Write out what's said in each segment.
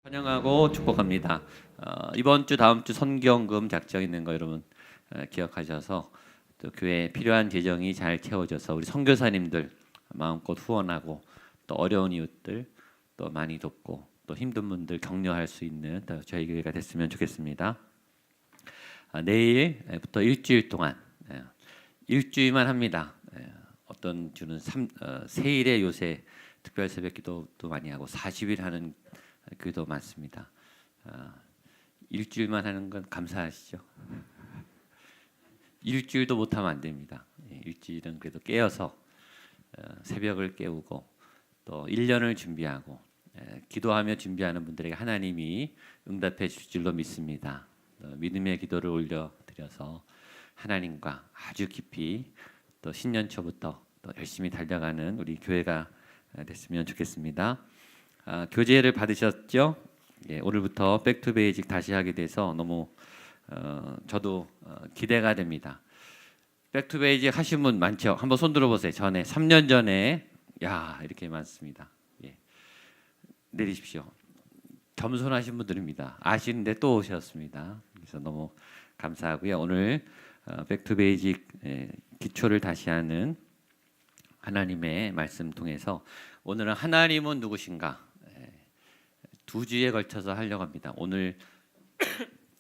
환영하고 축복합니다. 이번 주 다음 주 선경금 작정 있는 거 여러분 기억하셔서 또 교회에 필요한 재정이 잘 채워져서 우리 선교사님들 마음껏 후원하고 또 어려운 이웃들 또 많이 돕고 또 힘든 분들 격려할 수 있는 저희 교회가 됐으면 좋겠습니다. 내일부터 일주일 동안 일주일만 합니다. 어떤 주는 세일에 요새 특별 새벽 기도도 많이 하고 40일 하는 교회도 많습니다. 일주일만 하는 건 감사하시죠? 일주일도 못하면 안 됩니다. 일주일은 그래도 깨어서 새벽을 깨우고 또 1년을 준비하고 기도하며 준비하는 분들에게 하나님이 응답해 주실 줄로 믿습니다. 믿음의 기도를 올려드려서 하나님과 아주 깊이 또 신년 초부터 또 열심히 달려가는 우리 교회가 됐으면 좋겠습니다. 교재를 받으셨죠? 오늘부터 백투베이직 다시 하게 돼서 너무 저도 기대가 됩니다. 백투베이직 하신 분 많죠? 한번 손 들어보세요. 전에 3년 전에 이렇게 많습니다. 내리십시오. 겸손하신 분들입니다. 아시는데 또 오셨습니다. 그래서 너무 감사하고요. 오늘 백투베이직 기초를 다시 하는 하나님의 말씀 통해서 오늘은 하나님은 누구신가 두 주에 걸쳐서 하려고 합니다. 오늘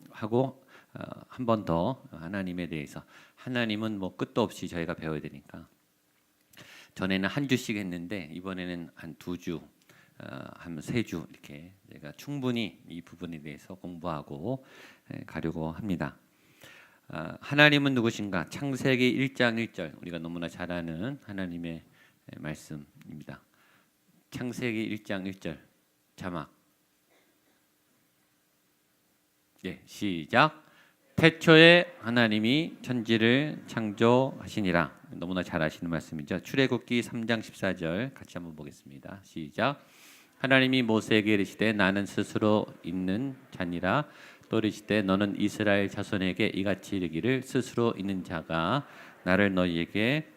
하고 한 번 더 하나님에 대해서 하나님은 뭐 끝도 없이 저희가 배워야 되니까 전에는 한 주씩 했는데 이번에는 한 두 주, 한 세 주 이렇게 제가 충분히 이 부분에 대해서 공부하고 가려고 합니다. 하나님은 누구신가? 창세기 1장 1절 우리가 너무나 잘 아는 하나님의 말씀입니다. 창세기 1장 1절 자막 시작. 태초에 하나님이 천지를 창조하시니라. 너무나 잘 아시는 말씀이죠. 출애굽기 3장 14절 같이 한번 보겠습니다. 시작. 하나님이 모세에게 이르시되 나는 스스로 있는 자니라. 또 이르시되 너는 이스라엘 자손에게 이같이 이르기를 스스로 있는 자가 나를 너희에게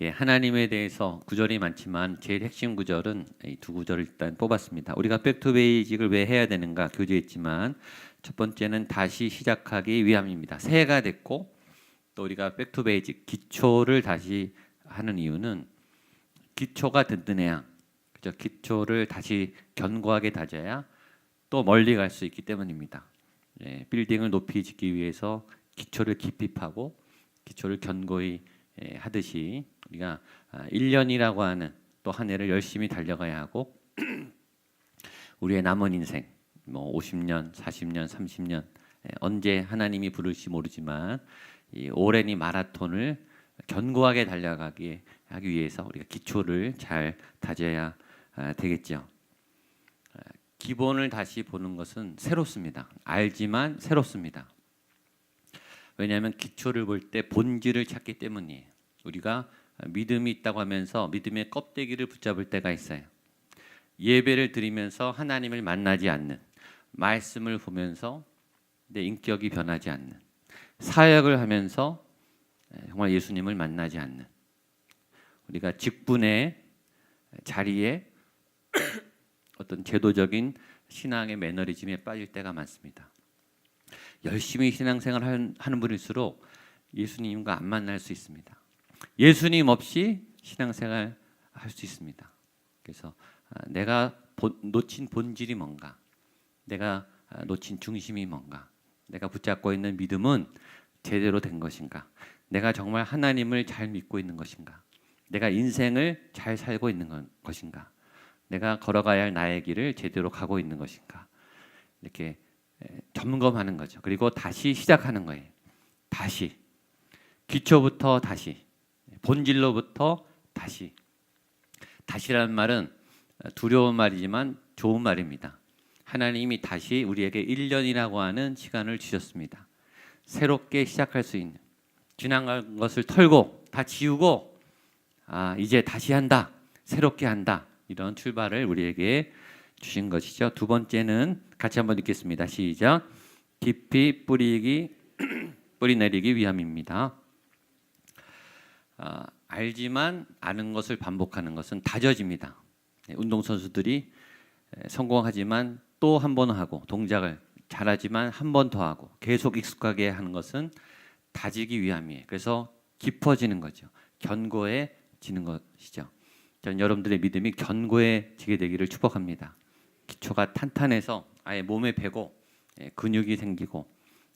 하나님에 대해서 구절이 많지만 제일 핵심 구절은 이 두 구절을 일단 뽑았습니다. 우리가 백투베이직을 왜 해야 되는가 교제했지만 첫 번째는 다시 시작하기 위함입니다. 새해가 됐고 또 우리가 백투베이직 기초를 다시 하는 이유는 기초가 든든해야 그죠? 기초를 다시 견고하게 다져야 또 멀리 갈 수 있기 때문입니다. 빌딩을 높이 짓기 위해서 기초를 깊이 파고 기초를 견고히 하듯이 우리가 1년이라고 하는 또 한 해를 열심히 달려가야 하고 우리의 남은 인생 뭐 50년, 40년, 30년 언제 하나님이 부를지 모르지만 이 오랜 이 마라톤을 견고하게 달려가기 하기 위해서 우리가 기초를 잘 다져야 되겠죠. 기본을 다시 보는 것은 새롭습니다. 알지만 새롭습니다. 왜냐하면 기초를 볼 때 본질을 찾기 때문이에요. 우리가 믿음이 있다고 하면서 믿음의 껍데기를 붙잡을 때가 있어요. 예배를 드리면서 하나님을 만나지 않는, 말씀을 보면서 내 인격이 변하지 않는, 사역을 하면서 정말 예수님을 만나지 않는, 우리가 직분의 자리에 어떤 제도적인 신앙의 매너리즘에 빠질 때가 많습니다. 열심히 신앙생활 하는 분일수록 예수님과 안 만날 수 있습니다. 예수님 없이 신앙생활 할 수 있습니다. 그래서 내가 놓친 본질이 뭔가, 내가 놓친 중심이 뭔가, 내가 붙잡고 있는 믿음은 제대로 된 것인가, 내가 정말 하나님을 잘 믿고 있는 것인가, 내가 인생을 잘 살고 있는 것인가, 내가 걸어가야 할 나의 길을 제대로 가고 있는 것인가, 이렇게 점검하는 거죠. 그리고 다시 시작하는 거예요. 다시 기초부터 다시 본질로부터 다시라는 말은 두려운 말이지만 좋은 말입니다. 하나님이 다시 우리에게 1년이라고 하는 시간을 주셨습니다. 새롭게 시작할 수 있는, 지나간 것을 털고 다 지우고 이제 다시 한다, 새롭게 한다, 이런 출발을 우리에게 주신 것이죠. 두 번째는 같이 한번 읽겠습니다. 시작. 깊이 뿌리 내리기 위함입니다. 알지만 아는 것을 반복하는 것은 다져집니다. 운동선수들이 성공하지만 또 한 번 하고 동작을 잘하지만 한 번 더 하고 계속 익숙하게 하는 것은 다지기 위함이에요. 그래서 깊어지는 거죠. 견고해지는 것이죠. 저는 여러분들의 믿음이 견고해지게 되기를 축복합니다. 기초가 탄탄해서 아예 몸에 배고 근육이 생기고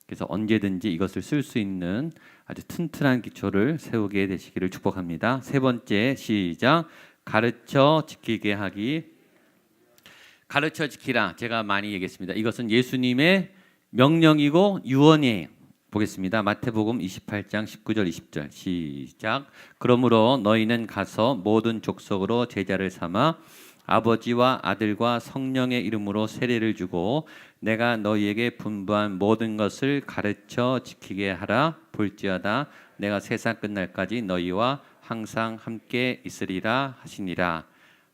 그래서 언제든지 이것을 쓸 수 있는 아주 튼튼한 기초를 세우게 되시기를 축복합니다. 세 번째 시작. 가르쳐 지키게 하기. 가르쳐 지키라. 제가 많이 얘기했습니다. 이것은 예수님의 명령이고 유언이에요. 보겠습니다. 마태복음 28장 19절 20절 시작. 그러므로 너희는 가서 모든 족속으로 제자를 삼아 아버지와 아들과 성령의 이름으로 세례를 주고 내가 너희에게 분부한 모든 것을 가르쳐 지키게 하라. 볼지어다 내가 세상 끝날까지 너희와 항상 함께 있으리라 하시니라.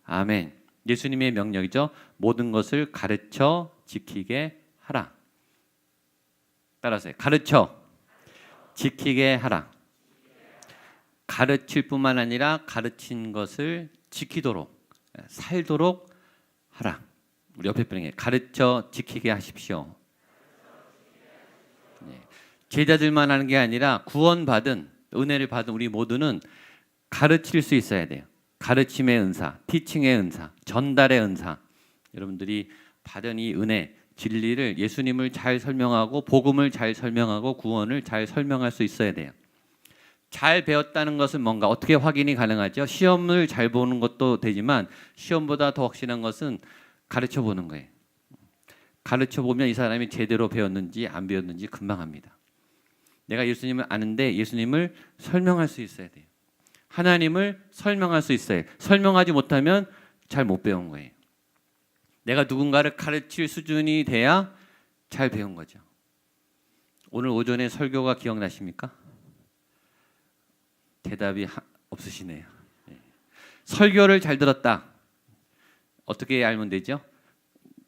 아멘. 예수님의 명령이죠. 모든 것을 가르쳐 지키게 하라. 따라서요. 가르쳐 지키게 하라. 가르칠 뿐만 아니라 가르친 것을 지키도록 살도록 하라. 우리 옆에 분에게 가르쳐 지키게 하십시오. 제자들만 하는 게 아니라 구원받은 은혜를 받은 우리 모두는 가르칠 수 있어야 돼요. 가르침의 은사, 티칭의 은사, 전달의 은사. 여러분들이 받은 이 은혜, 진리를 예수님을 잘 설명하고 복음을 잘 설명하고 구원을 잘 설명할 수 있어야 돼요. 잘 배웠다는 것은 뭔가 어떻게 확인이 가능하죠? 시험을 잘 보는 것도 되지만 시험보다 더 확실한 것은 가르쳐 보는 거예요. 가르쳐 보면 이 사람이 제대로 배웠는지 안 배웠는지 금방 합니다. 내가 예수님을 아는데 예수님을 설명할 수 있어야 돼요. 하나님을 설명할 수 있어요. 설명하지 못하면 잘 못 배운 거예요. 내가 누군가를 가르칠 수준이 돼야 잘 배운 거죠. 오늘 오전에 설교가 기억나십니까? 대답이 없으시네요. 설교를 잘 들었다. 어떻게 알면 되죠?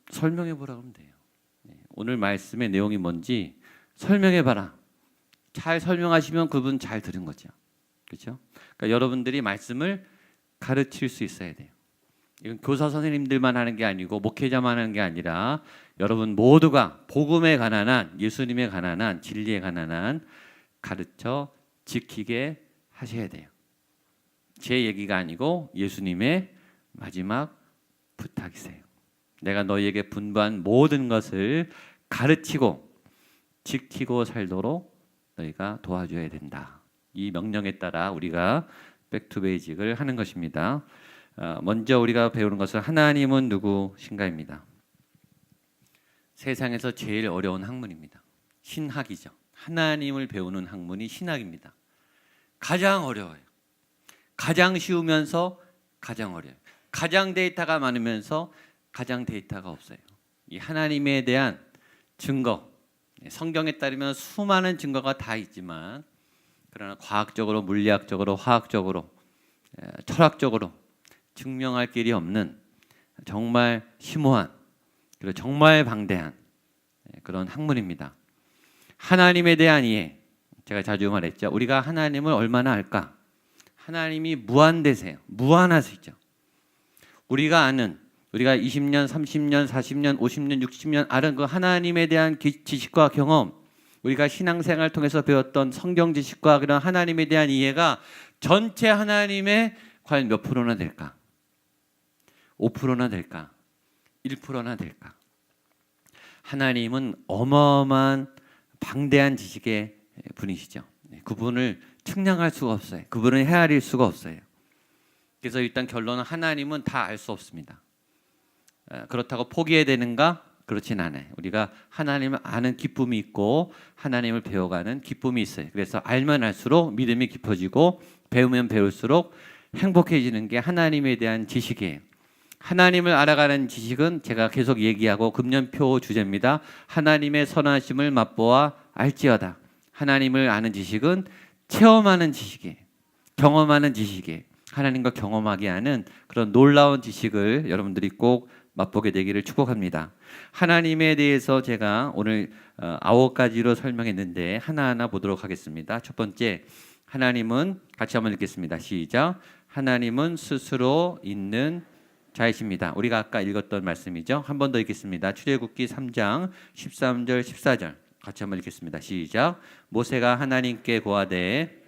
설명해 보라고 하면 돼요. 오늘 말씀의 내용이 뭔지 설명해 봐라. 잘 설명하시면 그분 잘 들은 거죠. 그렇죠? 그러니까 여러분들이 말씀을 가르칠 수 있어야 돼요. 이건 교사 선생님들만 하는 게 아니고 목회자만 하는 게 아니라 여러분 모두가 복음에 관한 한, 예수님에 관한 한, 진리에 관한 한 가르쳐 지키게 하셔야 돼요. 제 얘기가 아니고 예수님의 마지막 부탁이세요. 내가 너희에게 분부한 모든 것을 가르치고 지키고 살도록 너희가 도와줘야 된다. 이 명령에 따라 우리가 백투베이직을 하는 것입니다. 먼저 우리가 배우는 것은 하나님은 누구신가입니다. 세상에서 제일 어려운 학문입니다. 신학이죠. 하나님을 배우는 학문이 신학입니다. 가장 어려워요. 가장 쉬우면서 가장 어려워요. 가장 데이터가 많으면서 가장 데이터가 없어요. 이 하나님에 대한 증거, 성경에 따르면 수많은 증거가 다 있지만 그러나 과학적으로, 물리학적으로, 화학적으로, 철학적으로 증명할 길이 없는 정말 심오한 그리고 정말 방대한 그런 학문입니다. 하나님에 대한 이해, 제가 자주 말했죠. 우리가 하나님을 얼마나 알까? 하나님이 무한대세요. 무한하시죠. 우리가 20년, 30년, 40년, 50년, 60년 아는 그 하나님에 대한 지식과 경험, 우리가 신앙생활을 통해서 배웠던 성경 지식과 그런 하나님에 대한 이해가 전체 하나님의 과연 몇 프로나 될까? 5%나 될까? 1%나 될까? 하나님은 어마어마한 방대한 지식의 분이시죠. 그분을 측량할 수가 없어요. 그분을 헤아릴 수가 없어요. 그래서 일단 결론은 하나님은 다 알 수 없습니다. 그렇다고 포기해야 되는가? 그렇진 않아요. 우리가 하나님을 아는 기쁨이 있고 하나님을 배워가는 기쁨이 있어요. 그래서 알면 알수록 믿음이 깊어지고 배우면 배울수록 행복해지는 게 하나님에 대한 지식이에요. 하나님을 알아가는 지식은 제가 계속 얘기하고 금년표 주제입니다. 하나님의 선하심을 맛보아 알지어다. 하나님을 아는 지식은 체험하는 지식이에요. 경험하는 지식이에요. 하나님과 경험하게 하는 그런 놀라운 지식을 여러분들이 꼭 맛보게 되기를 축복합니다. 하나님에 대해서 제가 오늘 9가지로 설명했는데 하나하나 보도록 하겠습니다. 첫 번째, 하나님은 같이 한번 읽겠습니다. 시작. 하나님은 스스로 있는 자이십니다. 우리가 아까 읽었던 말씀이죠. 한 번 더 읽겠습니다. 출애굽기 3장 13절 14절 같이 한번 읽겠습니다. 시작. 모세가 하나님께 고하되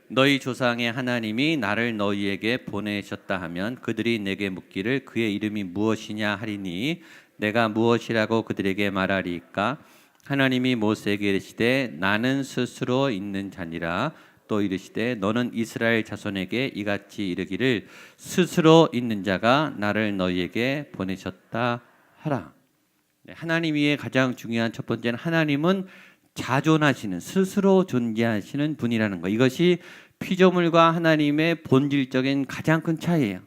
너희 조상의 하나님이 나를 너희에게 보내셨다 하면 그들이 내게 묻기를 그의 이름이 무엇이냐 하리니 내가 무엇이라고 그들에게 말하리까? 하나님이 모세에게 이르시되 나는 스스로 있는 자니라. 또 이르시되 너는 이스라엘 자손에게 이같이 이르기를 스스로 있는 자가 나를 너희에게 보내셨다 하라. 하나님의 가장 중요한 첫 번째는 하나님은 자존하시는, 스스로 존재하시는 분이라는 것. 이것이 피조물과 하나님의 본질적인 가장 큰 차이예요.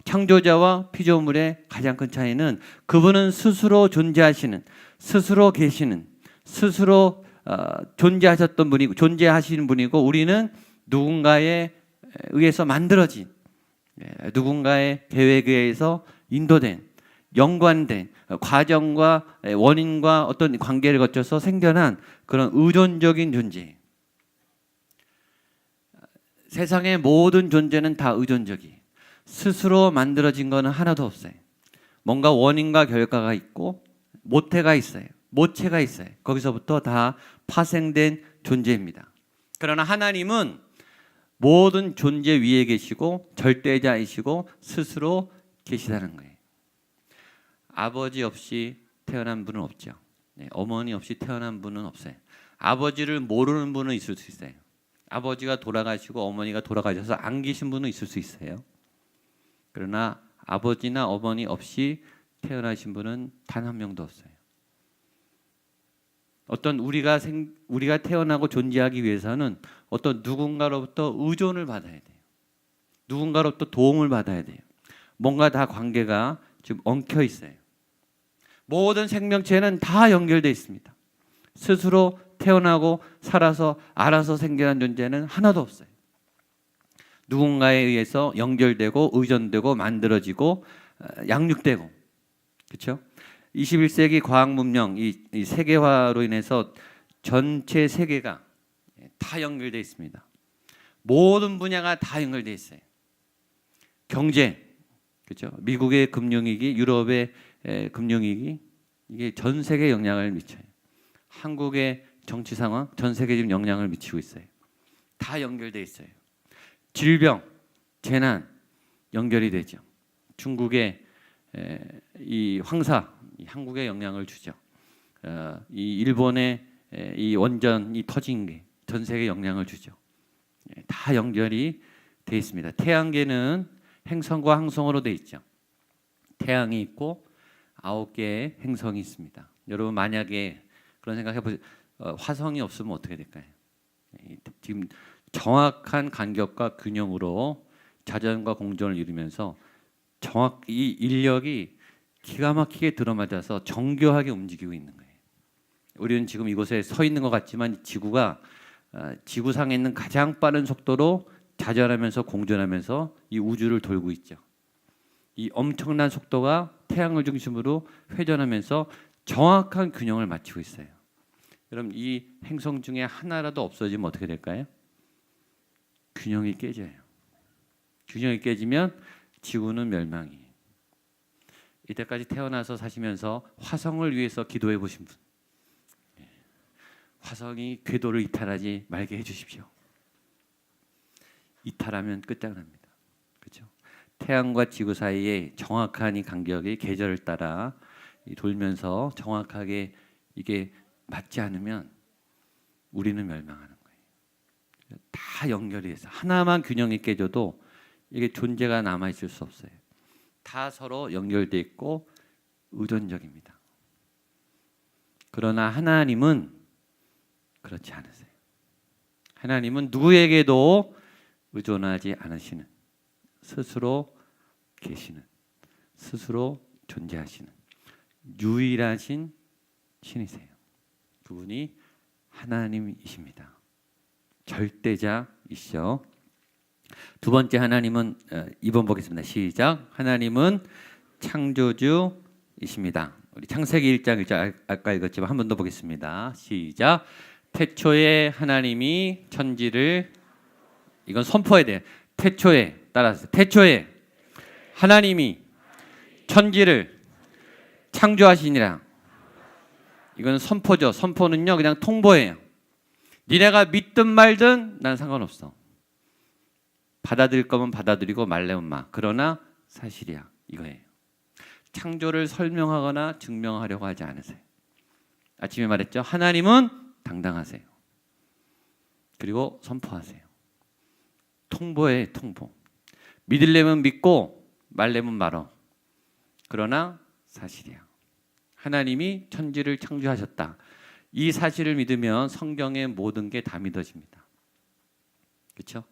창조자와 피조물의 가장 큰 차이는 그분은 스스로 존재하시는, 스스로 계시는, 스스로 존재하셨던 분이고 존재하시는 분이고, 우리는 누군가에 의해서 만들어진, 누군가의 계획에 의해서 인도된, 연관된 과정과 원인과 어떤 관계를 거쳐서 생겨난 그런 의존적인 존재. 세상의 모든 존재는 다 의존적이에요. 스스로 만들어진 거는 하나도 없어요. 뭔가 원인과 결과가 있고 모태가 있어요. 모체가 있어요. 거기서부터 다 파생된 존재입니다. 그러나 하나님은 모든 존재 위에 계시고 절대자이시고 스스로 계시다는 거예요. 아버지 없이 태어난 분은 없죠. 어머니 없이 태어난 분은 없어요. 아버지를 모르는 분은 있을 수 있어요. 아버지가 돌아가시고 어머니가 돌아가셔서 안 계신 분은 있을 수 있어요. 그러나 아버지나 어머니 없이 태어나신 분은 단 한 명도 없어요. 어떤 우리가 태어나고 존재하기 위해서는 어떤 누군가로부터 의존을 받아야 돼요. 누군가로부터 도움을 받아야 돼요. 뭔가 다 관계가 지금 엉켜 있어요. 모든 생명체는 다 연결되어 있습니다. 스스로 태어나고 살아서 알아서 생겨난 존재는 하나도 없어요. 누군가에 의해서 연결되고 의존되고 만들어지고 양육되고, 그렇죠? 21세기 과학 문명, 이 세계화로 인해서 전체 세계가 다 연결되어 있습니다. 모든 분야가 다 연결되어 있어요. 경제, 그렇죠? 미국의 금융위기, 유럽의 금융위기, 이게 전 세계에 영향을 미쳐요. 한국의 정치 상황, 전 세계에 지금 영향을 미치고 있어요. 다 연결되어 있어요. 질병, 재난 연결이 되죠. 중국의 이 황사, 한국에 영향을 주죠. 이 일본의 이 원전이 터진 게 전 세계에 영향을 주죠. 다 연결이 되어 있습니다. 태양계는 행성과 항성으로 되어 있죠. 태양이 있고 9개의 행성이 있습니다. 여러분 만약에 그런 생각해 보세요. 화성이 없으면 어떻게 될까요? 지금 정확한 간격과 균형으로 자전과 공전을 이루면서 이 인력이 기가 막히게 들어맞아서 정교하게 움직이고 있는 거예요. 우리는 지금 이곳에 서 있는 것 같지만 지구가 지구상에 있는 가장 빠른 속도로 자전하면서 공전하면서 이 우주를 돌고 있죠. 이 엄청난 속도가 태양을 중심으로 회전하면서 정확한 균형을 맞추고 있어요. 그럼 이 행성 중에 하나라도 없어지면 어떻게 될까요? 균형이 깨져요. 균형이 깨지면 지구는 멸망이에요. 이때까지 태어나서 사시면서 화성을 위해서 기도해 보신 분, 화성이 궤도를 이탈하지 말게 해주십시오. 이탈하면 끝장납니다. 그렇죠? 태양과 지구 사이에 정확한 이 간격이 계절을 따라 돌면서 정확하게 이게 맞지 않으면 우리는 멸망하는 거예요. 다 연결이 돼서 하나만 균형이 깨져도 이게 존재가 남아 있을 수 없어요. 다 서로 연결돼 있고 의존적입니다. 그러나 하나님은 그렇지 않으세요. 하나님은 누구에게도 의존하지 않으시는, 스스로 계시는, 스스로 존재하시는 유일하신 신이세요. 그분이 하나님이십니다. 절대자이시죠. 두 번째 하나님은 2번 보겠습니다. 시작. 하나님은 창조주이십니다. 우리 창세기 1장 1절 아까 읽었지만 한 번 더 보겠습니다. 시작. 태초에 하나님이 천지를, 이건 선포해야 돼요. 태초에 따라서 태초에 하나님이 천지를 창조하시니라. 이건 선포죠. 선포는요 그냥 통보예요. 니네가 믿든 말든 난 상관없어. 받아들일 거면 받아들이고 말래면 마. 그러나 사실이야. 이거예요. 창조를 설명하거나 증명하려고 하지 않으세요. 아침에 말했죠. 하나님은 당당하세요. 그리고 선포하세요. 통보예요. 통보. 믿으려면 믿고 말려면 말어. 그러나 사실이야. 하나님이 천지를 창조하셨다. 이 사실을 믿으면 성경의 모든 게 다 믿어집니다. 그렇죠?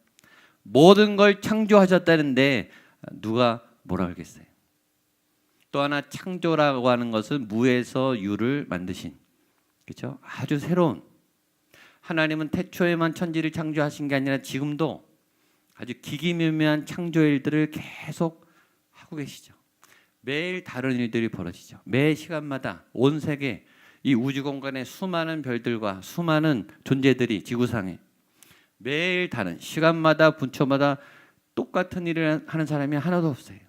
모든 걸 창조하셨다는데 누가 뭐라 그러겠어요? 또 하나 창조라고 하는 것은 무에서 유를 만드신, 그렇죠? 아주 새로운. 하나님은 태초에만 천지를 창조하신 게 아니라 지금도 아주 기기묘묘한 창조 일들을 계속 하고 계시죠. 매일 다른 일들이 벌어지죠. 매 시간마다 온 세계 이 우주 공간의 수많은 별들과 수많은 존재들이 지구상에 매일 다른 시간마다 분초마다 똑같은 일을 하는 사람이 하나도 없어요.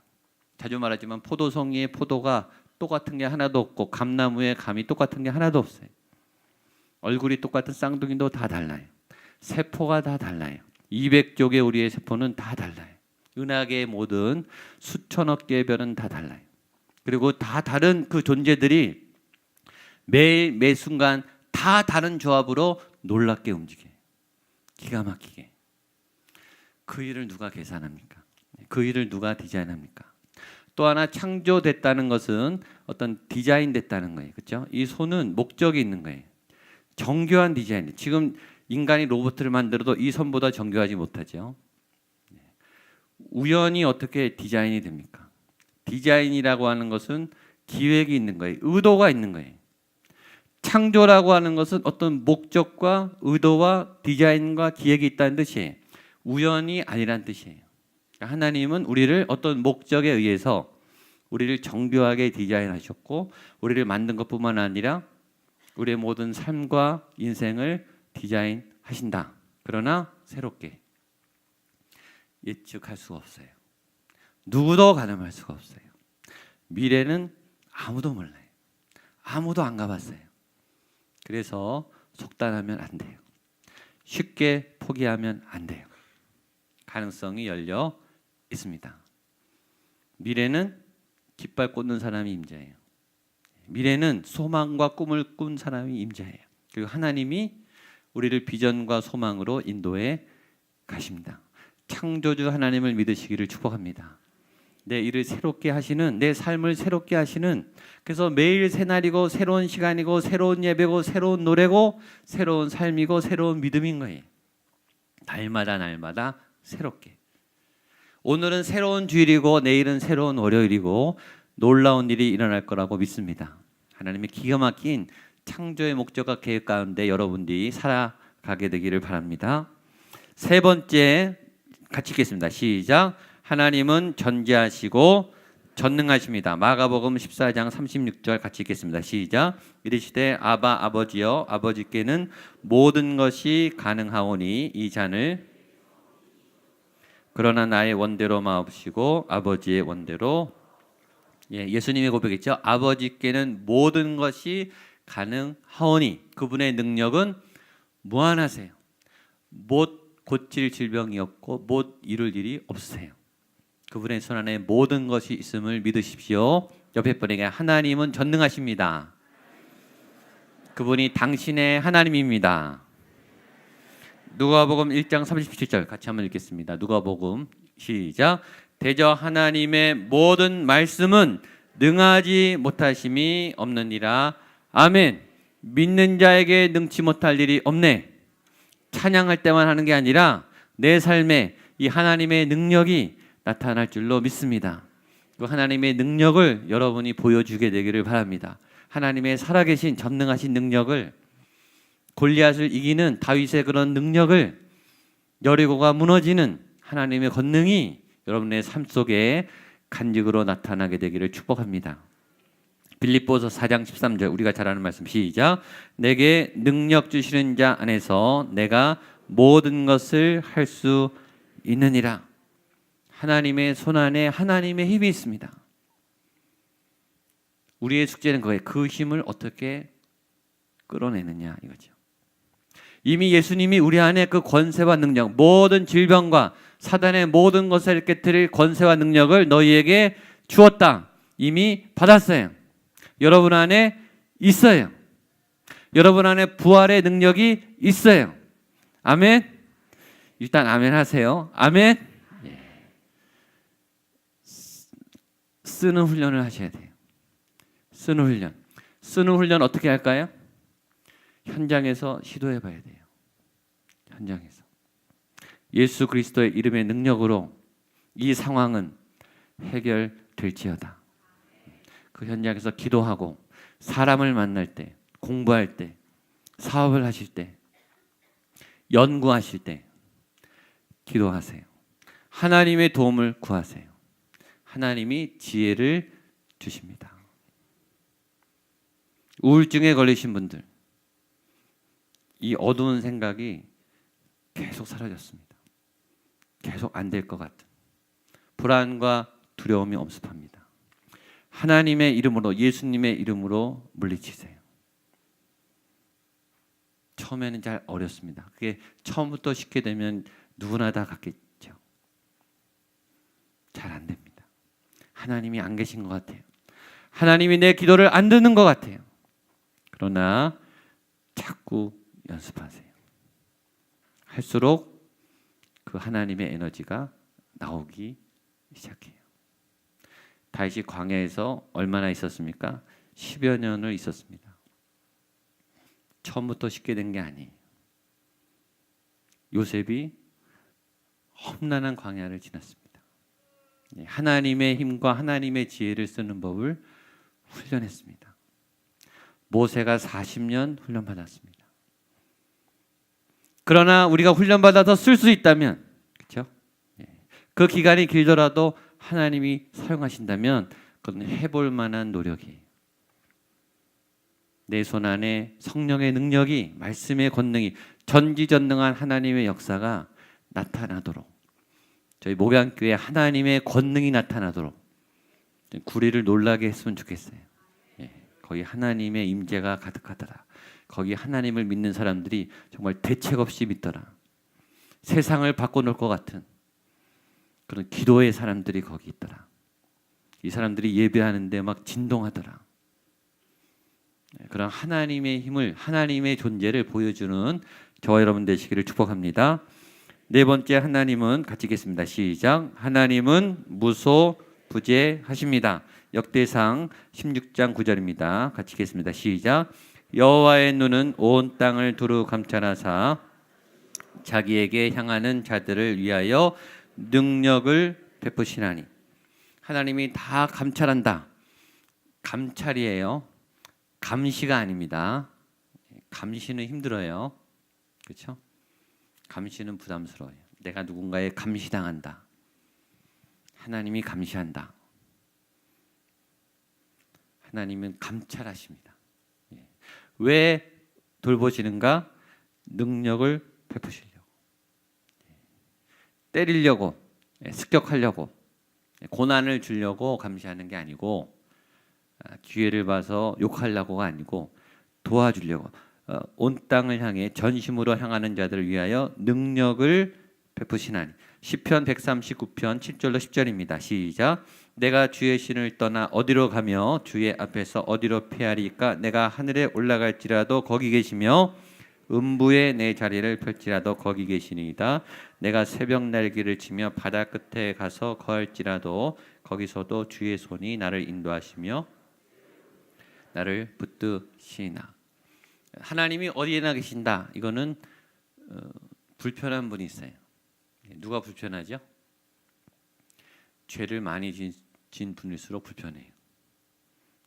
자주 말하지만 포도송이의 포도가 똑같은 게 하나도 없고 감나무의 감이 똑같은 게 하나도 없어요. 얼굴이 똑같은 쌍둥이도 다 달라요. 세포가 다 달라요. 200조 개 우리의 세포는 다 달라요. 은하계의 모든 수천억 개의 별은 다 달라요. 그리고 다 다른 그 존재들이 매일 매 순간 다 다른 조합으로 놀랍게 움직여요. 기가 막히게. 그 일을 누가 계산합니까? 그 일을 누가 디자인합니까? 또 하나 창조됐다는 것은 어떤 디자인됐다는 거예요. 그렇죠? 이 손은 목적이 있는 거예요. 정교한 디자인. 지금 인간이 로봇을 만들어도 이 손보다 정교하지 못하죠. 우연히 어떻게 디자인이 됩니까? 디자인이라고 하는 것은 기획이 있는 거예요. 의도가 있는 거예요. 창조라고 하는 것은 어떤 목적과 의도와 디자인과 기획이 있다는 뜻이에요. 우연이 아니란 뜻이에요. 하나님은 우리를 어떤 목적에 의해서 우리를 정교하게 디자인하셨고 우리를 만든 것뿐만 아니라 우리의 모든 삶과 인생을 디자인하신다. 그러나 새롭게 예측할 수가 없어요. 누구도 가늠할 수가 없어요. 미래는 아무도 몰라요. 아무도 안 가봤어요. 그래서 속단하면 안 돼요. 쉽게 포기하면 안 돼요. 가능성이 열려 있습니다. 미래는 깃발 꽂는 사람이 임자예요. 미래는 소망과 꿈을 꾼 사람이 임자예요. 그리고 하나님이 우리를 비전과 소망으로 인도해 가십니다. 창조주 하나님을 믿으시기를 축복합니다. 내 일을 새롭게 하시는, 내 삶을 새롭게 하시는, 그래서 매일 새날이고 새로운 시간이고 새로운 예배고 새로운 노래고 새로운 삶이고 새로운 믿음인 거예요. 날마다 날마다 새롭게. 오늘은 새로운 주일이고 내일은 새로운 월요일이고 놀라운 일이 일어날 거라고 믿습니다. 하나님의 기가 막힌 창조의 목적과 계획 가운데 여러분들이 살아가게 되기를 바랍니다. 세 번째 같이 읽겠습니다. 시작. 하나님은 전지하시고 전능하십니다. 마가복음 14장 36절 같이 읽겠습니다. 시작. 이르시되 아바 아버지여 아버지께는 모든 것이 가능하오니 이 잔을 그러나 나의 원대로 마옵시고 아버지의 원대로. 예수님이 고백했죠. 아버지께는 모든 것이 가능하오니 그분의 능력은 무한하세요. 못 고칠 질병이 없고 못 이룰 일이 없으세요. 그분의 손 안에 모든 것이 있음을 믿으십시오. 옆에 분에게 하나님은 전능하십니다. 그분이 당신의 하나님입니다. 누가복음 1장 37절 같이 한번 읽겠습니다. 누가복음 시작. 대저 하나님의 모든 말씀은 능하지 못하심이 없느니라. 아멘. 믿는 자에게 능치 못할 일이 없네. 찬양할 때만 하는 게 아니라 내 삶에 이 하나님의 능력이 나타날 줄로 믿습니다. 그 하나님의 능력을 여러분이 보여주게 되기를 바랍니다. 하나님의 살아계신 전능하신 능력을, 골리앗을 이기는 다윗의 그런 능력을, 여리고가 무너지는 하나님의 권능이 여러분의 삶 속에 간직으로 나타나게 되기를 축복합니다. 빌립보서 4장 13절 우리가 잘 아는 말씀 시작. 내게 능력 주시는 자 안에서 내가 모든 것을 할 수 있느니라. 하나님의 손안에 하나님의 힘이 있습니다. 우리의 숙제는 거예요. 그 힘을 어떻게 끌어내느냐 이거죠. 이미 예수님이 우리 안에 그 권세와 능력, 모든 질병과 사단의 모든 것을 깨뜨릴 권세와 능력을 너희에게 주었다. 이미 받았어요. 여러분 안에 있어요. 여러분 안에 부활의 능력이 있어요. 아멘. 일단 아멘 하세요. 아멘. 쓰는 훈련을 하셔야 돼요. 쓰는 훈련. 쓰는 훈련 어떻게 할까요? 현장에서 시도해 봐야 돼요. 현장에서. 예수 그리스도의 이름의 능력으로 이 상황은 해결될지어다. 그 현장에서 기도하고 사람을 만날 때, 공부할 때, 사업을 하실 때, 연구하실 때 기도하세요. 하나님의 도움을 구하세요. 하나님이 지혜를 주십니다. 우울증에 걸리신 분들, 이 어두운 생각이 계속 사라졌습니다. 계속 안 될 것 같은 불안과 두려움이 엄습합니다. 하나님의 이름으로, 예수님의 이름으로 물리치세요. 처음에는 잘 어렵습니다. 그게 처음부터 쉽게 되면 누구나 다 같겠죠. 잘 안 됩니다. 하나님이 안 계신 것 같아요. 하나님이 내 기도를 안 듣는 것 같아요. 그러나 자꾸 연습하세요. 할수록 그 하나님의 에너지가 나오기 시작해요. 다윗이 광야에서 얼마나 있었습니까? 10여 년을 있었습니다. 처음부터 쉽게 된 게 아니에요. 요셉이 험난한 광야를 지났습니다. 하나님의 힘과 하나님의 지혜를 쓰는 법을 훈련했습니다. 모세가 40년 훈련받았습니다. 그러나 우리가 훈련받아서 쓸 수 있다면, 그렇죠? 그 기간이 길더라도 하나님이 사용하신다면 그건 해볼 만한 노력이에요. 내 손 안에 성령의 능력이, 말씀의 권능이, 전지전능한 하나님의 역사가 나타나도록, 저희 목양교회 하나님의 권능이 나타나도록 구리를 놀라게 했으면 좋겠어요. 거기 하나님의 임재가 가득하더라. 거기 하나님을 믿는 사람들이 정말 대책 없이 믿더라. 세상을 바꿔놓을 것 같은 그런 기도의 사람들이 거기 있더라. 이 사람들이 예배하는데 막 진동하더라. 그런 하나님의 힘을, 하나님의 존재를 보여주는 저와 여러분 되시기를 축복합니다. 네 번째, 하나님은 같이 읽겠습니다. 시작. 하나님은 무소부재하십니다. 역대상 16장 9절입니다. 같이 읽겠습니다. 시작. 여호와의 눈은 온 땅을 두루 감찰하사 자기에게 향하는 자들을 위하여 능력을 베푸시나니. 하나님이 다 감찰한다. 감찰이에요. 감시가 아닙니다. 감시는 힘들어요. 그렇죠? 감시는 부담스러워요. 내가 누군가에 감시당한다. 하나님이 감시한다. 하나님은 감찰하십니다. 왜 돌보시는가? 능력을 베푸시려고. 때리려고, 습격하려고, 고난을 주려고 감시하는 게 아니고, 기회를 봐서 욕하려고가 아니고 도와주려고, 온 땅을 향해 전심으로 향하는 자들을 위하여 능력을 베푸시나니. 시편 139편 7절로 10절입니다. 시작. 내가 주의 신을 떠나 어디로 가며 주의 앞에서 어디로 피하리까? 내가 하늘에 올라갈지라도 거기 계시며 음부에 내 자리를 펼지라도 거기 계시니이다. 내가 새벽 날개를 치며 바다 끝에 가서 거할지라도 거기서도 주의 손이 나를 인도하시며 나를 붙드시나. 하나님이 어디에나 계신다. 이거는 불편한 분이 있어요. 누가 불편하죠? 죄를 많이 진 분일수록 불편해요.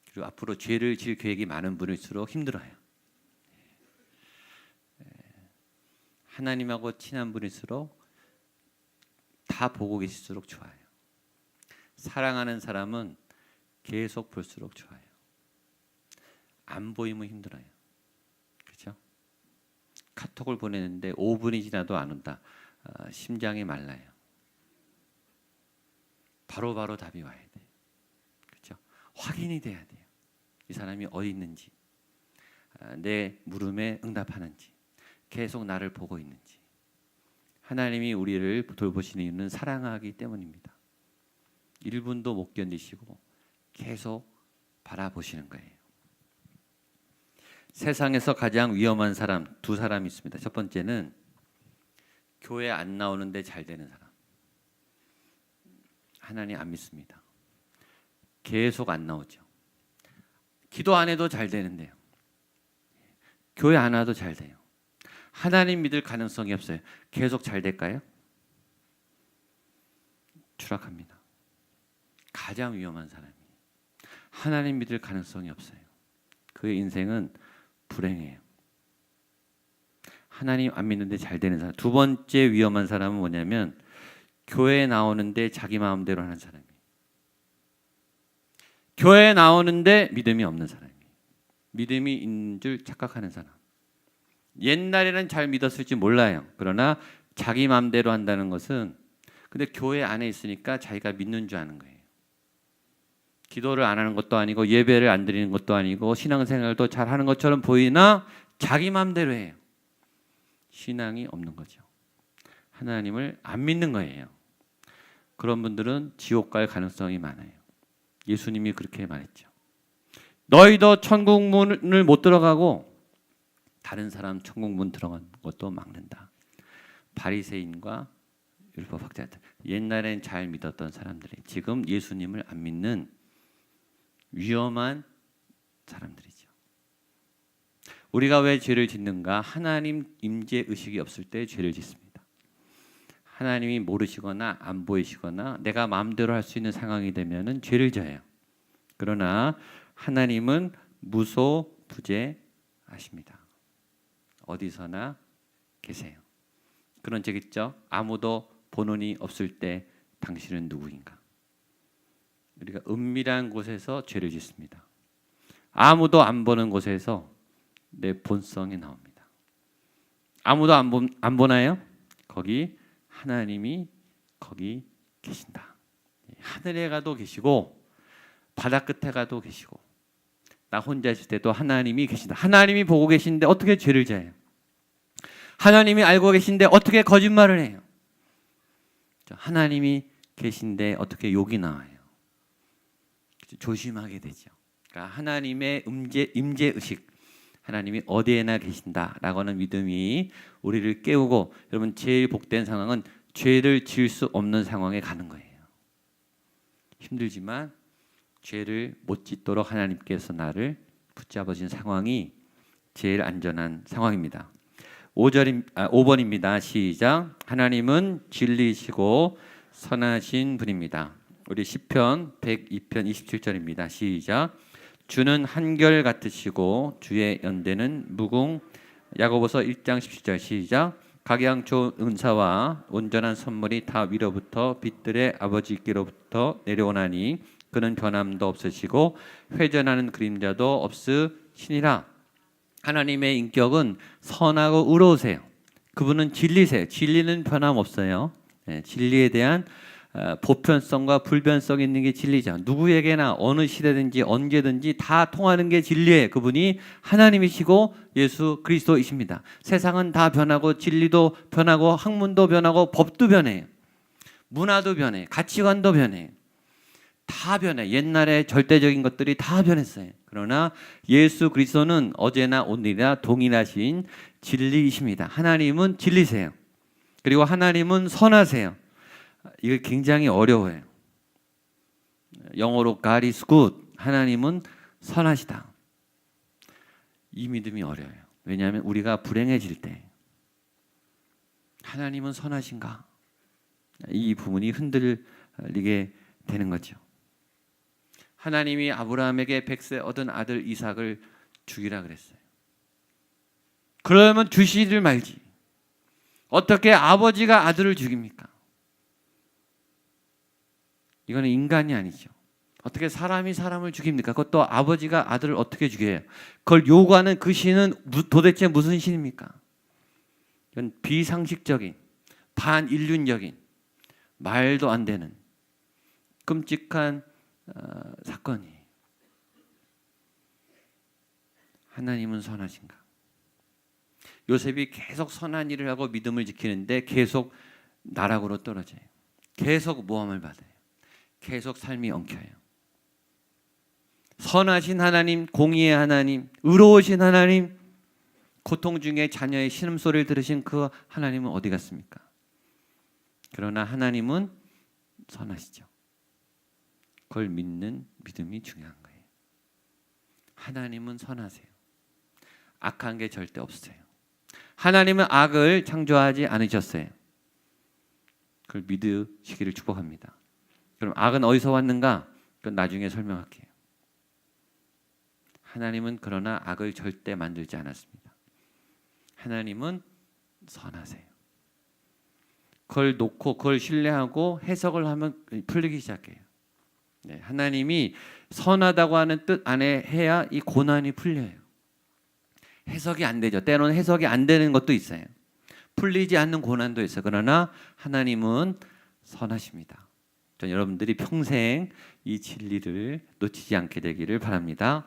그리고 앞으로 죄를 질 계획이 많은 분일수록 힘들어요. 하나님하고 친한 분일수록 다 보고 계실수록 좋아요. 사랑하는 사람은 계속 볼수록 좋아요. 안 보이면 힘들어요. 그렇죠? 카톡을 보내는데 5분이 지나도 안 온다. 심장이 말라요. 바로바로 답이 와야 돼요. 그렇죠? 확인이 돼야 돼요. 이 사람이 어디 있는지, 내 물음에 응답하는지, 계속 나를 보고 있는지. 하나님이 우리를 돌보시는 이유는 사랑하기 때문입니다. 1분도 못 견디시고 계속 바라보시는 거예요. 세상에서 가장 위험한 사람 두 사람이 있습니다. 첫 번째는 교회 안 나오는데 잘 되는 사람. 하나님 안 믿습니다. 계속 안 나오죠. 기도 안 해도 잘 되는데요. 교회 안 와도 잘 돼요. 하나님 믿을 가능성이 없어요. 계속 잘 될까요? 추락합니다. 가장 위험한 사람이 하나님 믿을 가능성이 없어요. 그의 인생은 불행해요. 하나님 안 믿는데 잘 되는 사람. 두 번째 위험한 사람은 뭐냐면 교회에 나오는데 자기 마음대로 하는 사람이에요. 교회에 나오는데 믿음이 없는 사람이에요. 믿음이 있는 줄 착각하는 사람. 옛날에는 잘 믿었을지 몰라요. 그러나 자기 마음대로 한다는 것은 근데 교회 안에 있으니까 자기가 믿는 줄 아는 거예요. 기도를 안 하는 것도 아니고 예배를 안 드리는 것도 아니고 신앙생활도 잘 하는 것처럼 보이나 자기 마음대로 해요. 신앙이 없는 거죠. 하나님을 안 믿는 거예요. 그런 분들은 지옥 갈 가능성이 많아요. 예수님이 그렇게 말했죠. 너희도 천국 문을 못 들어가고 다른 사람 천국 문 들어간 것도 막는다. 바리새인과 율법학자들, 옛날엔 잘 믿었던 사람들이 지금 예수님을 안 믿는 위험한 사람들이죠. 우리가 왜 죄를 짓는가? 하나님 임재 의식이 없을 때 죄를 짓습니다. 하나님이 모르시거나 안 보이시거나 내가 마음대로 할 수 있는 상황이 되면은 죄를 져요. 그러나 하나님은 무소부재하십니다. 어디서나 계세요. 그런 적 있죠. 아무도 보는 이 없을 때 당신은 누구인가? 우리가 은밀한 곳에서 죄를 짓습니다. 아무도 안 보는 곳에서 내 본성이 나옵니다. 아무도 안 보나요? 거기 하나님이 거기 계신다. 하늘에 가도 계시고 바다 끝에 가도 계시고 나 혼자 있을 때도 하나님이 계신다. 하나님이 보고 계신데 어떻게 죄를 져요? 하나님이 알고 계신데 어떻게 거짓말을 해요? 하나님이 계신데 어떻게 욕이 나와요? 조심하게 되죠. 그러니까 하나님의 임재 의식, 하나님이 어디에나 계신다라고 하는 믿음이 우리를 깨우고, 여러분 제일 복된 상황은 죄를 지을 수 없는 상황에 가는 거예요. 힘들지만 죄를 못 짓도록 하나님께서 나를 붙잡으신 상황이 제일 안전한 상황입니다. 5번입니다. 시작. 하나님은 진리이시고 선하신 분입니다. 우리 시편 102편 27절입니다. 시작. 주는 한결 같으시고 주의 연대는 무궁. 야고보서 1장 17절 시작. 각양 좋은 은사와 온전한 선물이 다 위로부터 빛들의 아버지께로부터 내려오나니 그는 변함도 없으시고 회전하는 그림자도 없으시니라. 하나님의 인격은 선하고 의로우세요. 그분은 진리세요. 진리는 변함없어요. 진리에 대한 보편성과 불변성이 있는 게 진리죠. 누구에게나 어느 시대든지 언제든지 다 통하는 게 진리예요. 그분이 하나님이시고 예수 그리스도이십니다. 세상은 다 변하고 진리도 변하고 학문도 변하고 법도 변해요. 문화도 변해요. 가치관도 변해요. 다 변해. 옛날에 절대적인 것들이 다 변했어요. 그러나 예수 그리스도는 어제나 오늘이나 동일하신 진리이십니다. 하나님은 진리세요. 그리고 하나님은 선하세요. 이거 굉장히 어려워요. 영어로 God is good. 하나님은 선하시다. 이 믿음이 어려워요. 왜냐하면 우리가 불행해질 때 하나님은 선하신가? 이 부분이 흔들리게 되는 거죠. 하나님이 아브라함에게 100세 얻은 아들 이삭을 죽이라 그랬어요. 그러면 주시를 말지. 어떻게 아버지가 아들을 죽입니까? 이거는 인간이 아니죠. 어떻게 사람이 사람을 죽입니까? 그것도 아버지가 아들을 어떻게 죽여요? 그걸 요구하는 그 신은 도대체 무슨 신입니까? 이건 비상식적인, 반인륜적인, 말도 안 되는 끔찍한 사건이에요. 하나님은 선하신가? 요셉이 계속 선한 일을 하고 믿음을 지키는데 계속 나락으로 떨어져요. 계속 모함을 받아요. 계속 삶이 엉켜요. 선하신 하나님, 공의의 하나님, 의로우신 하나님, 고통 중에 자녀의 신음소리를 들으신 그 하나님은 어디 갔습니까? 그러나 하나님은 선하시죠. 그걸 믿는 믿음이 중요한 거예요. 하나님은 선하세요. 악한 게 절대 없어요. 하나님은 악을 창조하지 않으셨어요. 그걸 믿으시기를 축복합니다. 그럼 악은 어디서 왔는가? 그건 나중에 설명할게요. 하나님은 그러나 악을 절대 만들지 않았습니다. 하나님은 선하세요. 그걸 놓고 그걸 신뢰하고 해석을 하면 풀리기 시작해요. 네, 하나님이 선하다고 하는 뜻 안에 해야 이 고난이 풀려요. 해석이 안 되죠. 때로는 해석이 안 되는 것도 있어요. 풀리지 않는 고난도 있어요. 그러나 하나님은 선하십니다. 전 여러분들이 평생 이 진리를 놓치지 않게 되기를 바랍니다.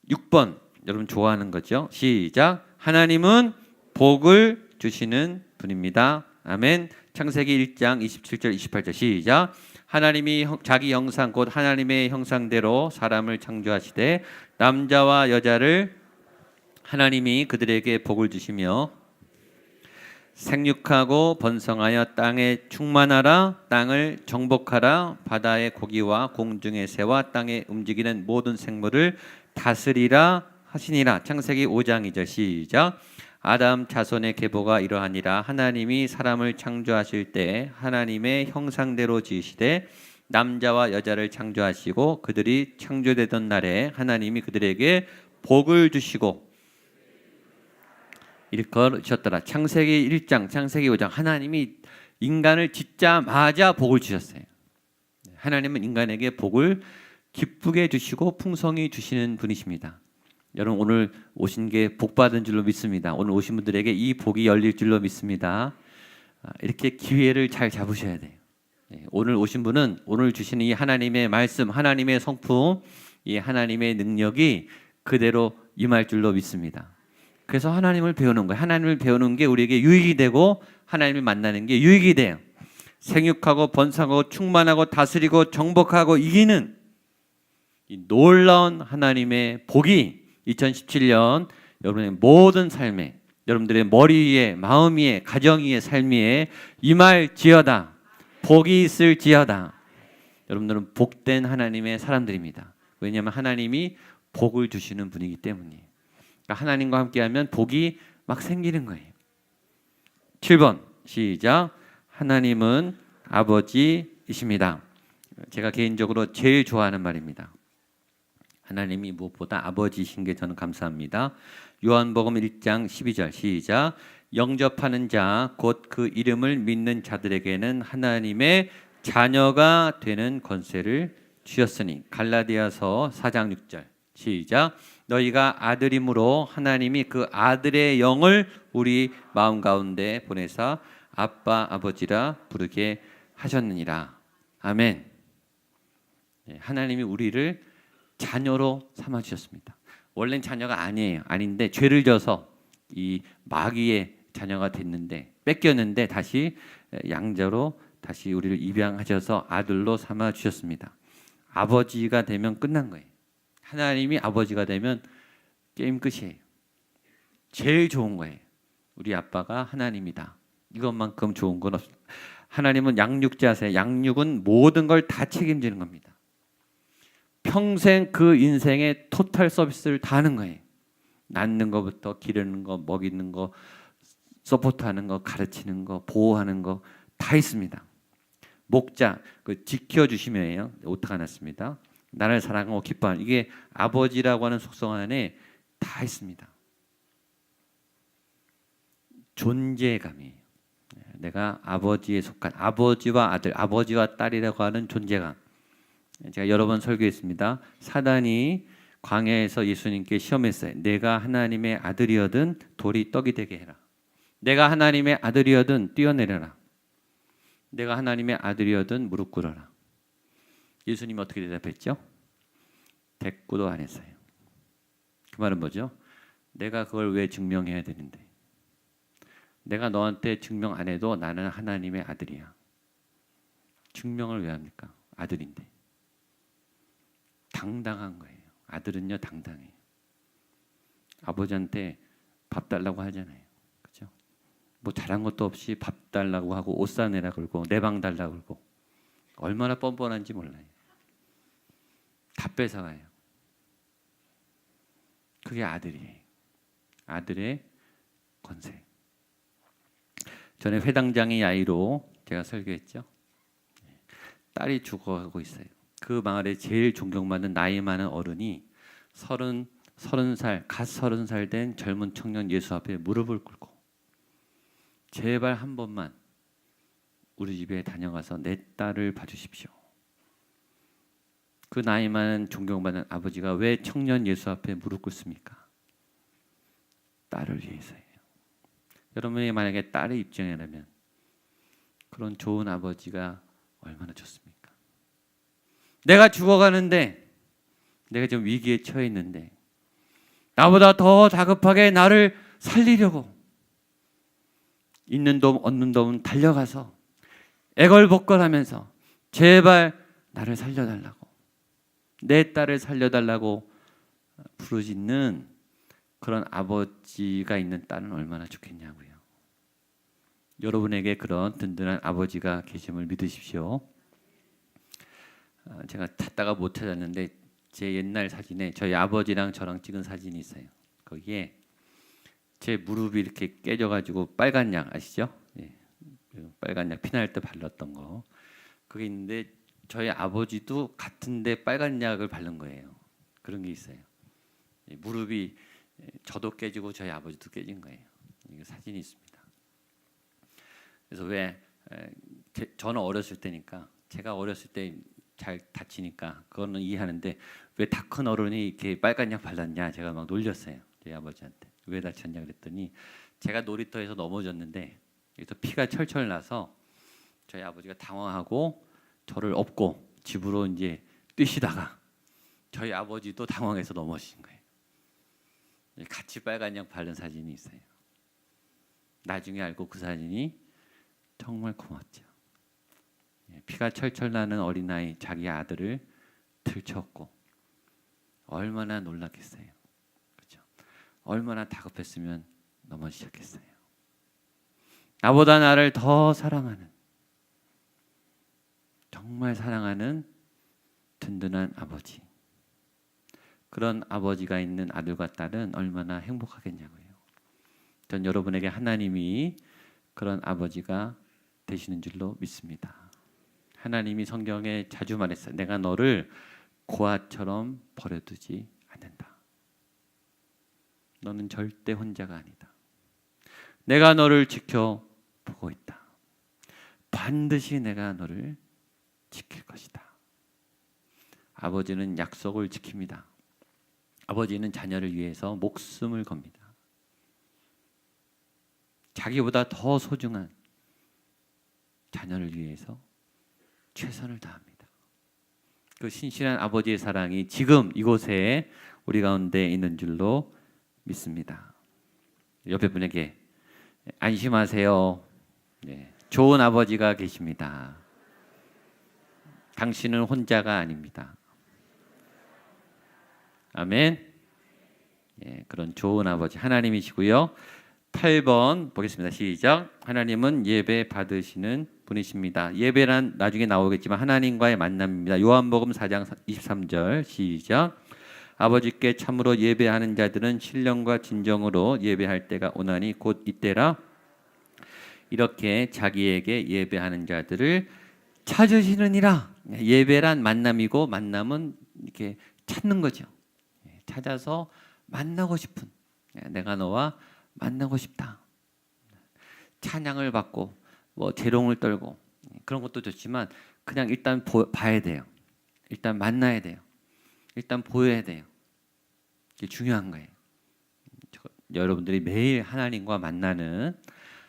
6번 여러분 좋아하는 거죠. 시작. 하나님은 복을 주시는 분입니다. 아멘. 창세기 1장 27절 28절 시작. 하나님이 자기 형상 곧 하나님의 형상대로 사람을 창조하시되 남자와 여자를 하나님이 그들에게 복을 주시며 생육하고 번성하여 땅에 충만하라. 땅을 정복하라. 바다의 고기와 공중의 새와 땅에 움직이는 모든 생물을 다스리라 하시니라. 창세기 5장 2절 시작. 아담 자손의 계보가 이러하니라. 하나님이 사람을 창조하실 때 하나님의 형상대로 지으시되 남자와 여자를 창조하시고 그들이 창조되던 날에 하나님이 그들에게 복을 주시고 일컬으셨더라. 창세기 1장, 창세기 5장 하나님이 인간을 짓자마자 복을 주셨어요. 하나님은 인간에게 복을 기쁘게 주시고 풍성히 주시는 분이십니다. 여러분 오늘 오신 게 복 받은 줄로 믿습니다. 오늘 오신 분들에게 이 복이 열릴 줄로 믿습니다. 이렇게 기회를 잘 잡으셔야 돼요. 오늘 오신 분은 오늘 주시는 이 하나님의 말씀, 하나님의 성품, 이 하나님의 능력이 그대로 임할 줄로 믿습니다. 그래서 하나님을 배우는 거예요. 하나님을 배우는 게 우리에게 유익이 되고 하나님을 만나는 게 유익이 돼요. 생육하고 번성하고 충만하고 다스리고 정복하고 이기는 이 놀라운 하나님의 복이 2017년 여러분의 모든 삶에 여러분들의 머리 위에 마음 위에 가정 위에 삶 위에 임할지어다. 복이 있을지어다. 여러분들은 복된 하나님의 사람들입니다. 왜냐하면 하나님이 복을 주시는 분이기 때문이에요. 하나님과 함께하면 복이 막 생기는 거예요. 7번 시작. 하나님은 아버지이십니다. 제가 개인적으로 제일 좋아하는 말입니다. 하나님이 무엇보다 아버지이신 게 저는 감사합니다. 요한복음 1장 12절 시작. 영접하는 자 곧 그 이름을 믿는 자들에게는 하나님의 자녀가 되는 권세를 주셨으니. 갈라디아서 4장 6절 시작. 너희가 아들이므로 하나님이 그 아들의 영을 우리 마음 가운데 보내사 아빠 아버지라 부르게 하셨느니라. 아멘. 하나님이 우리를 자녀로 삼아 주셨습니다. 원래는 자녀가 아닌데 죄를 져서 이 마귀의 자녀가 됐는데 뺏겼는데 다시 양자로 다시 우리를 입양하셔서 아들로 삼아 주셨습니다. 아버지가 되면 끝난 거예요. 하나님이 아버지가 되면 게임 끝이에요. 제일 좋은 거예요. 우리 아빠가 하나님이다. 이것만큼 좋은 건 없습니다. 하나님은 양육자세요. 양육은 모든 걸 다 책임지는 겁니다. 평생 그 인생의 토탈 서비스를 다 하는 거예요. 낳는 것부터 기르는 거, 먹이는 거, 서포트하는 거, 가르치는 거, 보호하는 거 다 있습니다. 목자, 그 지켜주시며요. 오타가 났습니다. 나를 사랑하고 기뻐하는 이게 아버지라고 하는 속성 안에 다 있습니다. 존재감이에요. 내가 아버지에 속한 아버지와 아들, 아버지와 딸이라고 하는 존재감. 제가 여러 번 설교했습니다. 사단이 광야에서 예수님께 시험했어요. 내가 하나님의 아들이어든 돌이 떡이 되게 해라. 내가 하나님의 아들이어든 뛰어내려라. 내가 하나님의 아들이어든 무릎 꿇어라. 예수님이 어떻게 대답했죠? 대꾸도 안 했어요. 그 말은 뭐죠? 내가 그걸 왜 증명해야 되는데? 내가 너한테 증명 안 해도 나는 하나님의 아들이야. 증명을 왜 합니까? 아들인데. 당당한 거예요. 아들은요 당당해요. 아버지한테 밥 달라고 하잖아요. 그렇죠? 뭐 잘한 것도 없이 밥 달라고 하고 옷 사내라 그러고 내 방 달라고 그러고 얼마나 뻔뻔한지 몰라요. 다 뺏어가요. 그게 아들이에요. 아들의 권세. 전에 회당장의 아이로 제가 설교했죠. 딸이 죽어가고 있어요. 그 마을에 제일 존경받는 나이 많은 어른이 30살, 갓 30살 된 젊은 청년 예수 앞에 무릎을 꿇고 제발 한 번만 우리 집에 다녀가서 내 딸을 봐주십시오. 그 나이 많은 존경받는 아버지가 왜 청년 예수 앞에 무릎 꿇습니까? 딸을 위해서예요. 여러분이 만약에 딸의 입장이라면 그런 좋은 아버지가 얼마나 좋습니까? 내가 죽어가는데 내가 좀 위기에 처해 있는데 나보다 더 다급하게 나를 살리려고 있는 돈 없는 돈 달려가서 애걸복걸하면서 제발 나를 살려달라고 내 딸을 살려달라고 부르짖는 그런 아버지가 있는 딸은 얼마나 좋겠냐고요. 여러분에게 그런 든든한 아버지가 계심을 믿으십시오. 제가 찾다가 못 찾았는데 제 옛날 사진에 저희 아버지랑 저랑 찍은 사진이 있어요. 거기에 제 무릎이 이렇게 깨져가지고 빨간 약 아시죠? 예. 빨간 약 피날 때 발랐던 거. 그게 있는데 저희 아버지도 같은데 빨간 약을 바른 거예요. 그런 게 있어요. 무릎이 저도 깨지고 저희 아버지도 깨진 거예요. 이게 사진이 있습니다. 그래서 왜 저는 어렸을 때니까 제가 어렸을 때 잘 다치니까 그거는 이해하는데 왜 다 큰 어른이 이렇게 빨간 약 발랐냐 제가 막 놀렸어요. 저희 아버지한테 왜 다쳤냐 그랬더니 제가 놀이터에서 넘어졌는데 여기서 피가 철철 나서 저희 아버지가 당황하고 저를 업고 집으로 이제 뛰시다가 저희 아버지도 당황해서 넘어지신 거예요. 같이 빨간 약 바른 사진이 있어요. 나중에 알고 그 사진이 정말 고맙죠. 피가 철철 나는 어린아이 자기 아들을 들쳤고 얼마나 놀랐겠어요. 그렇죠? 얼마나 다급했으면 넘어지셨겠어요. 나보다 나를 더 사랑하는 정말 사랑하는 든든한 아버지. 그런 아버지가 있는 아들과 딸은 얼마나 행복하겠냐고요. 전 여러분에게 하나님이 그런 아버지가 되시는 줄로 믿습니다. 하나님이 성경에 자주 말했어요. 내가 너를 고아처럼 버려두지 않는다. 너는 절대 혼자가 아니다. 내가 너를 지켜보고 있다. 반드시 내가 너를 지킬 것이다. 아버지는 약속을 지킵니다. 아버지는 자녀를 위해서 목숨을 겁니다. 자기보다 더 소중한 자녀를 위해서 최선을 다합니다. 그 신실한 아버지의 사랑이 지금 이곳에 우리 가운데 있는 줄로 믿습니다. 옆에 분에게 안심하세요. 네, 좋은 아버지가 계십니다. 당신은 혼자가 아닙니다. 아멘. 예, 그런 좋은 아버지 하나님이시고요. 8번 보겠습니다. 시작. 하나님은 예배 받으시는 분이십니다. 예배란 나중에 나오겠지만 하나님과의 만남입니다. 요한복음 4장 23절 시작. 아버지께 참으로 예배하는 자들은 신령과 진정으로 예배할 때가 오나니 곧 이때라. 이렇게 자기에게 예배하는 자들을 찾으시느니라. 예배란 만남이고 만남은 이렇게 찾는 거죠. 찾아서 만나고 싶은, 내가 너와 만나고 싶다. 찬양을 받고 뭐 재롱을 떨고 그런 것도 좋지만 그냥 일단 봐야 돼요. 일단 만나야 돼요. 일단 보여야 돼요. 이게 중요한 거예요. 여러분들이 매일 하나님과 만나는,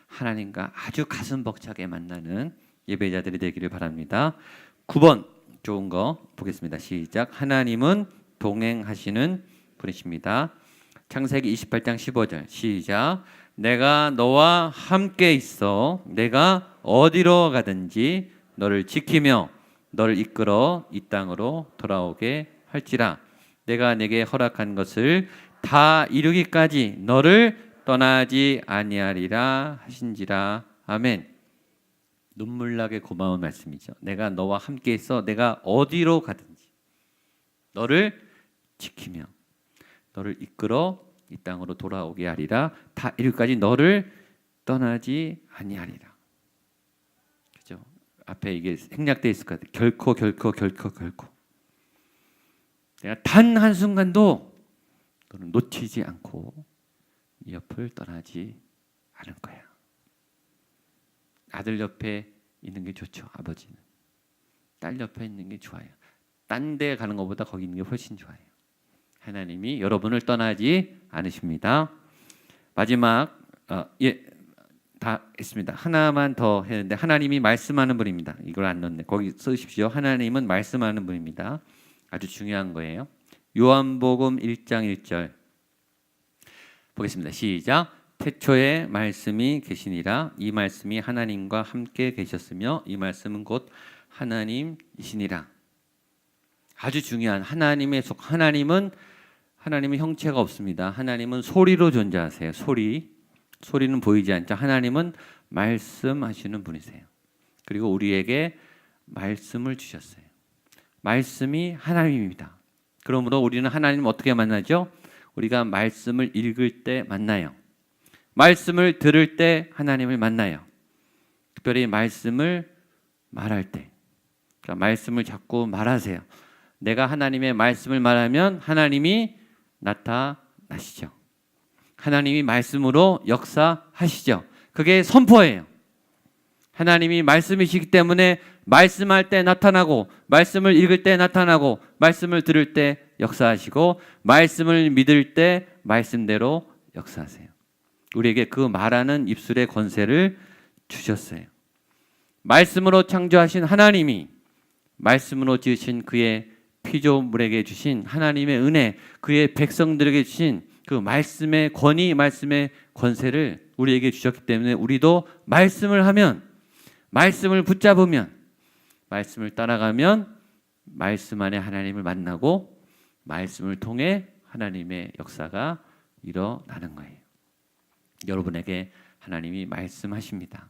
하나님과 아주 가슴 벅차게 만나는 예배자들이 되기를 바랍니다. 9번 좋은 거 보겠습니다. 시작. 하나님은 동행하시는 분이십니다. 창세기 28장 15절 시작. 내가 너와 함께 있어 내가 어디로 가든지 너를 지키며 너를 이끌어 이 땅으로 돌아오게 할지라. 내가 내게 허락한 것을 다 이루기까지 너를 떠나지 아니하리라 하신지라. 아멘. 눈물나게 고마운 말씀이죠. 내가 너와 함께 있어 내가 어디로 가든지 너를 지키며 너를 이끌어 이 땅으로 돌아오게 하리라. 다 이루기까지 너를 떠나지 아니하리라. 그죠? 앞에 이게 생략되어 있을 것 같아요. 결코 내가 단 한순간도 너는 놓치지 않고 네 옆을 떠나지 않을 거야. 아들 옆에 있는 게 좋죠. 아버지는 딸 옆에 있는 게 좋아요. 딴 데 가는 것보다 거기 있는 게 훨씬 좋아요. 하나님이 여러분을 떠나지 않으십니다. 마지막 다 했습니다. 하나만 더 했는데 하나님이 말씀하는 분입니다. 이걸 안 넣네. 거기 쓰십시오. 하나님은 말씀하는 분입니다. 아주 중요한 거예요. 요한복음 1장 1절 보겠습니다. 시작. 태초에 말씀이 계시니라. 이 말씀이 하나님과 함께 계셨으며 이 말씀은 곧 하나님이시니라. 아주 중요한 하나님의 속. 하나님은 형체가 없습니다. 하나님은 소리로 존재하세요. 소리는 보이지 않죠. 하나님은 말씀하시는 분이세요. 그리고 우리에게 말씀을 주셨어요. 말씀이 하나님입니다. 그러므로 우리는 하나님을 어떻게 만나죠? 우리가 말씀을 읽을 때 만나요. 말씀을 들을 때 하나님을 만나요. 특별히 말씀을 말할 때. 그러니까 말씀을 자꾸 말하세요. 내가 하나님의 말씀을 말하면 하나님이 나타나시죠. 하나님이 말씀으로 역사하시죠. 그게 선포예요. 하나님이 말씀이시기 때문에 말씀할 때 나타나고 말씀을 읽을 때 나타나고 말씀을 들을 때 역사하시고 말씀을 믿을 때 말씀대로 역사하세요. 우리에게 그 말하는 입술의 권세를 주셨어요. 말씀으로 창조하신 하나님이 말씀으로 지으신 그의 피조물에게 주신 하나님의 은혜, 그의 백성들에게 주신 그 말씀의 권위, 말씀의 권세를 우리에게 주셨기 때문에 우리도 말씀을 하면, 말씀을 붙잡으면, 말씀을 따라가면 말씀 안에 하나님을 만나고 말씀을 통해 하나님의 역사가 일어나는 거예요. 여러분에게 하나님이 말씀하십니다.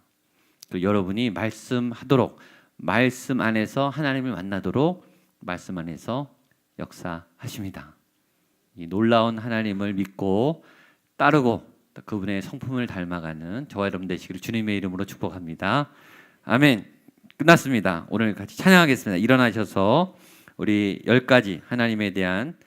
또 여러분이 말씀하도록, 말씀 안에서 하나님을 만나도록 말씀 안에서 역사하십니다. 이 놀라운 하나님을 믿고 따르고 그분의 성품을 닮아가는 저와 여러분 되시기를 주님의 이름으로 축복합니다. 아멘. 끝났습니다. 오늘 같이 찬양하겠습니다. 일어나셔서 우리 10가지 하나님에 대한